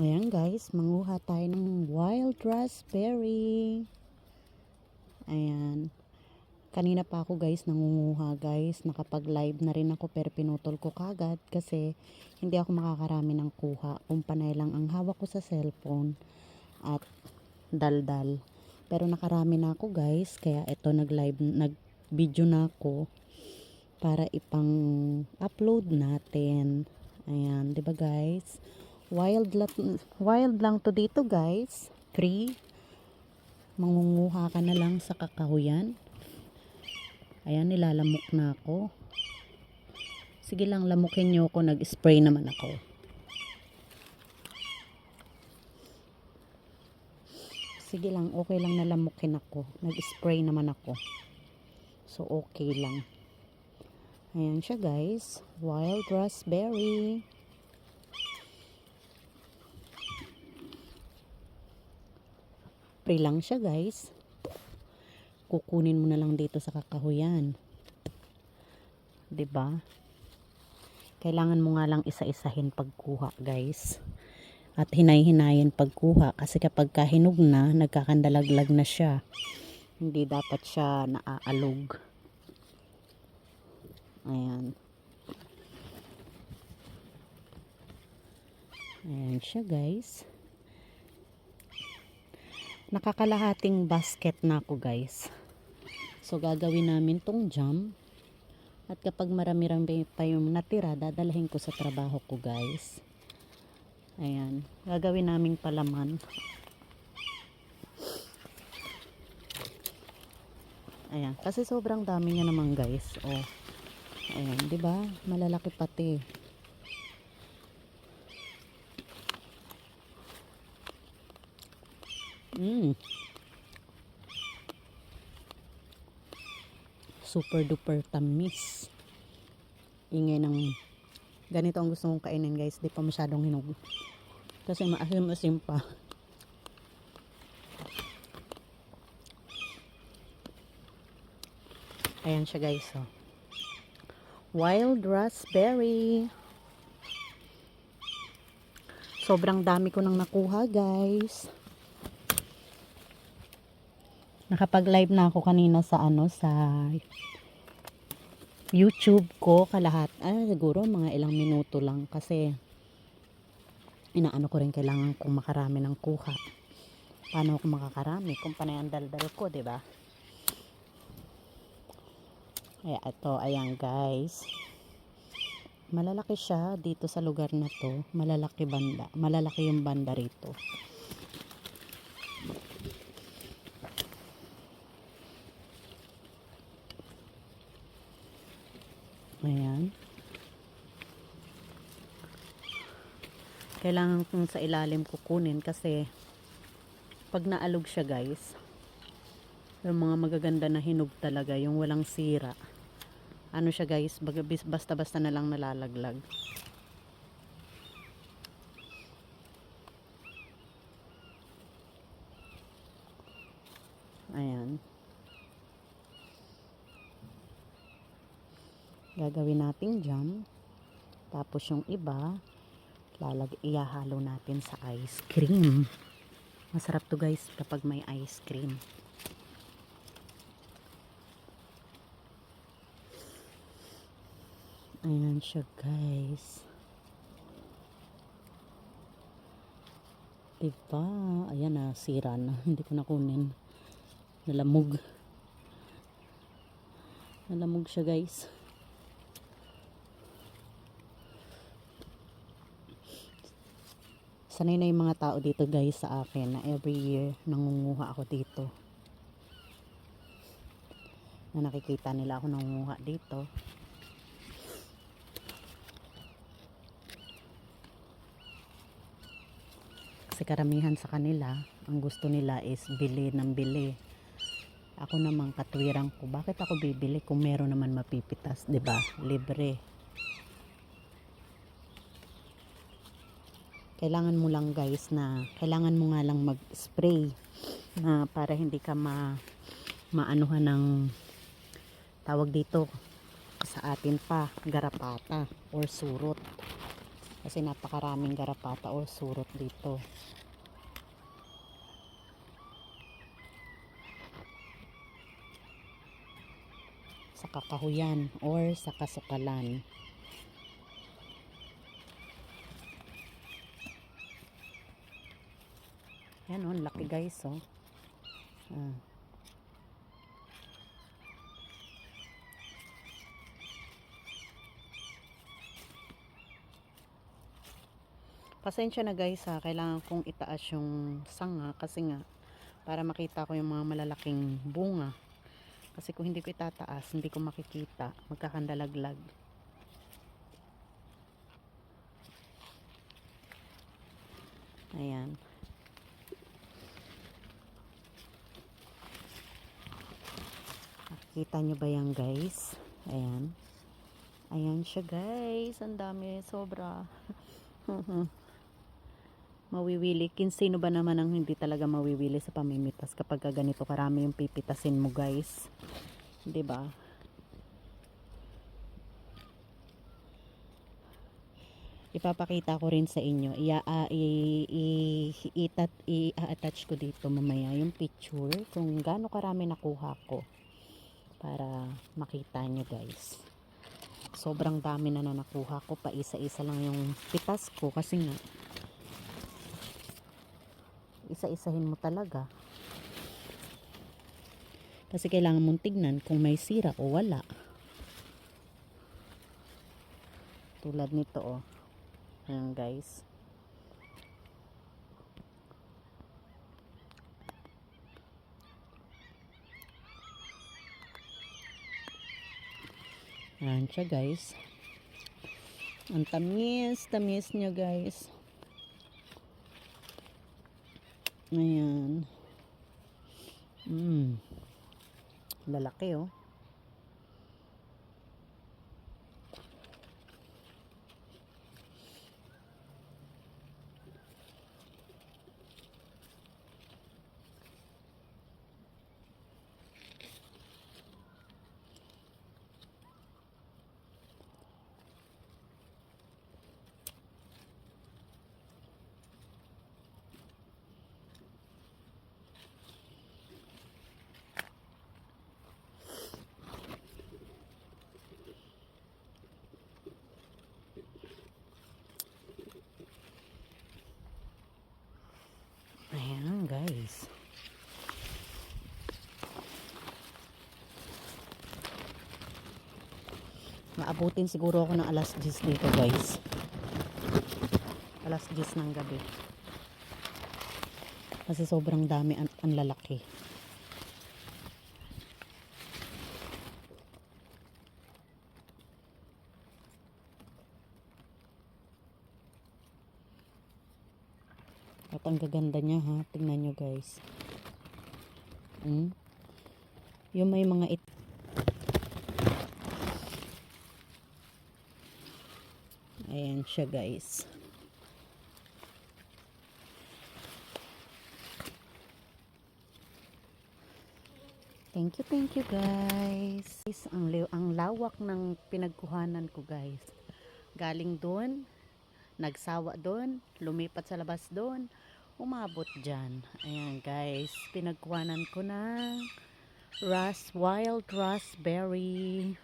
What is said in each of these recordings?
Ayan guys, manguha tayo ng wild raspberry. Ayan. Kanina pa ako guys nangunguha guys. Nakapag live na rin ako pero pinutol ko kagad kasi hindi ako makakarami ng kuha. Kung panay lang ang hawak ko sa cellphone at daldal. Pero nakarami na ako guys. Kaya ito nag-video na ako para ipang upload natin. Ayan, 'di ba guys? Wild lang to dito guys. Free. Mangunguha ka na lang sa kakahuyan. Ayan, nilalamok na ako. Sige lang, lamukin nyo ako. Nag-spray naman ako. Sige lang, okay lang na lamukin ako. Nag-spray naman ako. So, okay lang. Ayan siya guys. Wild raspberry. Spray lang siya guys. Kukunin mo na lang dito sa kakahuyan. 'Di ba? Kailangan mo nga lang isa-isahin pagkuha, guys. At hinay-hinayin pagkuha kasi kapag kahinog na, nagkakandalaglag na siya. Hindi dapat siya naaalog. Ayan. Ayan siya, guys. Nakakalahating basket na ako guys. So gagawin namin tong jam. At kapag marami-rami pa yung natira, dadalhin ko sa trabaho ko guys. Ayan. Gagawin naming palaman. Ayan. Kasi sobrang dami niya naman guys. Oh. Ayan. Diba? Malalaki pati. Super duper tamis. Ingay ng ganito ang gusto kong kainin guys. Di pa masyadong hinog. Kasi maasim-asim pa. Ayan siya guys. Oh. Wild raspberry. Sobrang dami ko nang nakuha guys. Nakapag-live na ako kanina sa YouTube ko siguro mga ilang minuto lang kasi inaano ko rin kailangan kong makarami ng kuha. Paano ako makakarami kung panay ang daldal ko, 'di ba? Kaya ito, ayan guys. Malalaki siya dito sa lugar na to. Malalaki yung banda rito. Ayan. Kailangan kong sa ilalim kukunin kasi pag naalog siya guys, yung mga magaganda na hinog talaga, yung walang sira. Ano siya guys, basta-basta na lang nalalaglag. Ayan. Gagawin natin jam. Tapos yung iba, ihahalo natin sa ice cream. Masarap to guys kapag may ice cream. Ayan siya guys. Diba? Ayan na, sira na. Hindi ko nakunin. Nalamog. Nalamog siya guys. Sanay na yung mga tao dito guys sa akin na every year nangunguha ako dito. Na nakikita nila ako nangunguha dito. Kasi karamihan sa kanila, ang gusto nila is bili ng bili. Ako naman katwirang ko, bakit ako bibili kung meron naman mapipitas, 'di ba? Libre. Kailangan mo lang guys kailangan mo nga lang mag-spray na para hindi ka maanuhan ng tawag dito sa atin pa, garapata or surot. Kasi napakaraming garapata o surot dito. Sa kakahuyan or sa kasukalan. Yan oh, laki guys oh. Pasensya na guys ha, kailangan kong itaas yung sanga kasi nga para makita ko yung mga malalaking bunga. Kasi kung hindi ko itataas, hindi ko makikita, magkakandalaglag. Ayan. Nakikita nyo ba yan guys? Ayan. Ayan siya guys, ang dami, sobra. Mawiwili. Sino ba naman ang hindi talaga mawiwili sa pamimitas kapag ganito karami yung pipitasin mo guys, 'di ba? Ipapakita ko rin sa inyo, i-attach ko dito mamaya yung picture kung gaano karami nakuha ko para makita nyo guys. Sobrang dami na nakuha ko, pa isa-isa lang yung pitas ko kasi nga isa-isahin mo talaga. Kasi kailangan mong tignan kung may sira o wala. Tulad nito oh. Ayan guys. Ayan siya guys. Ang tamis niya guys. Ayan. Lalaki oh. Ayan guys. Maabutin siguro ako ng alas 10 dito guys. Alas 10 ng gabi. Kasi sobrang dami, ang lalaki. At ang gaganda niya ha. Tingnan nyo guys. Yung may mga ayan siya guys. Thank you guys. Ang lawak ng pinagkuhanan ko guys. Galing doon, nagsawa doon, lumipat sa labas doon, umabot dyan. Ayan guys, pinagkuhanan ko ng wild raspberry.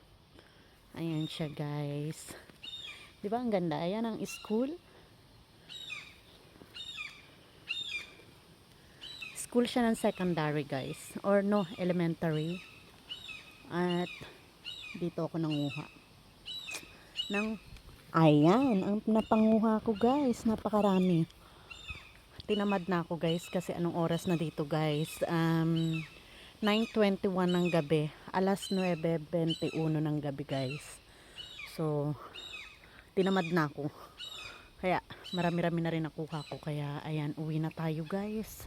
Ayan siya guys. Diba ang ganda? Ayan ang school. School siya ng secondary guys. Or no, elementary. At dito ako nanguha. Ayan, ang napanguha ko guys. Napakarami. Tinamad na ako guys kasi anong oras na dito guys. 9:21 ng gabi. Alas 9:21 ng gabi guys. So, tinamad na ako. Kaya, marami-rami na rin nakuha ko. Kaya, ayan, uwi na tayo guys.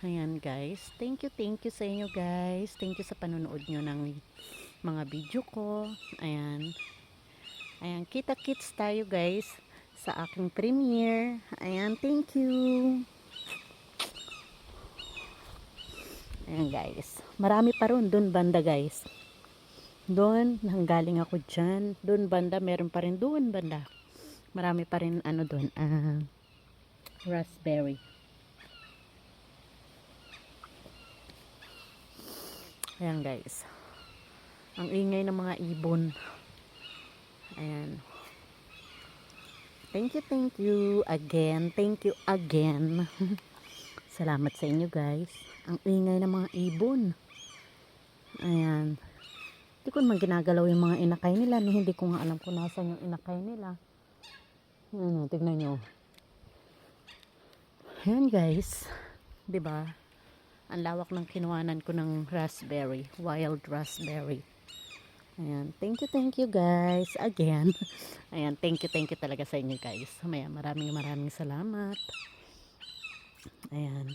Ayan guys. Thank you sa inyo guys. Thank you sa panonood nyo ng mga video ko. Ayan. Ayan, kita-kits tayo guys sa aking premiere. Ayan, thank you. Ayan guys. Marami pa ron doon banda guys. Doon, nanggaling ako dyan. Doon banda, meron pa rin doon banda. marami pa rin ano doon, raspberry. Ayan guys. Ang ingay ng mga ibon. Ayan. Thank you again. Thank you again. Salamat sa inyo guys. Ang ingay ng mga ibon. Ayan. Hindi ko naman ginagalaw yung mga inakay nila. Hindi ko nga alam kung nasan yung inakay nila. Ayan, tignan nyo. Ayan guys. 'Di ba? Ang lawak ng kinuhanan ko ng raspberry, wild raspberry. Ayan, thank you guys again. Ayan, thank you talaga sa inyo guys. Maraming salamat. Ayan.